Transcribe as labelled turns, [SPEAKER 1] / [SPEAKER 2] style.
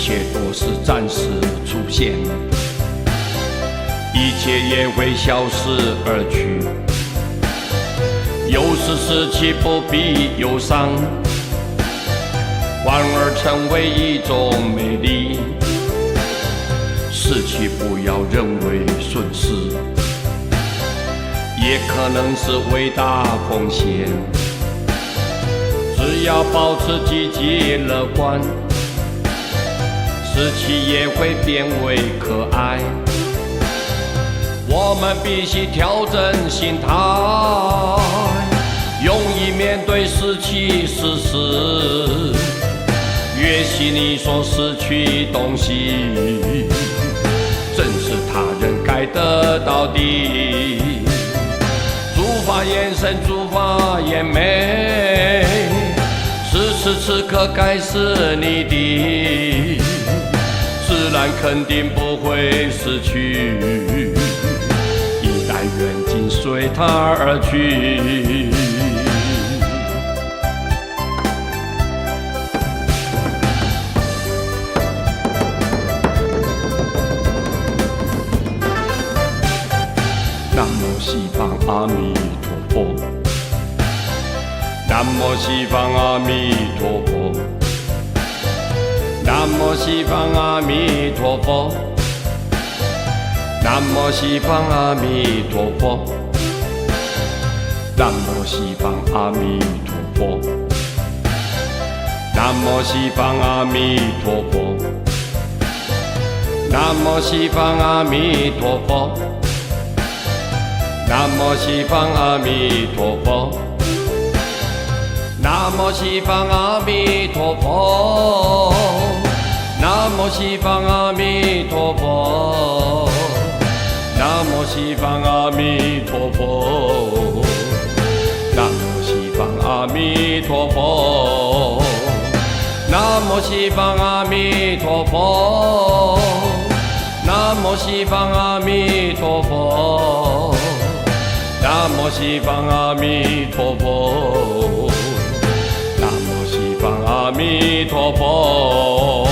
[SPEAKER 1] 切都是暂时出现，一切也会消失而去。有时失去不必忧伤，反而成为一种美丽。失去不要认为损失，也可能是伟大奉献。只要保持积极乐观，失去也会变为可爱。我们必须调整心态，勇于面对失去事实。也许你所失去东西，正是他人该得到的。诸法眼神，诸法眼眉，此时此刻该是你的，自然肯定不会失去。一代远近随它而去。南无西方阿弥陀佛，南无西方阿弥陀佛，南无西方阿弥陀佛，南无西方阿弥陀佛，南无西方阿弥陀佛，南无西方阿弥陀佛，南无西方阿弥陀佛。南无西方阿弥陀佛，南无西方阿弥陀佛，南无西方阿弥陀佛，南无西方阿弥陀佛，南无西方阿弥陀佛，南无西方阿弥陀佛，南无西方阿弥陀佛。南无西方阿弥陀佛，南无西方阿弥陀佛。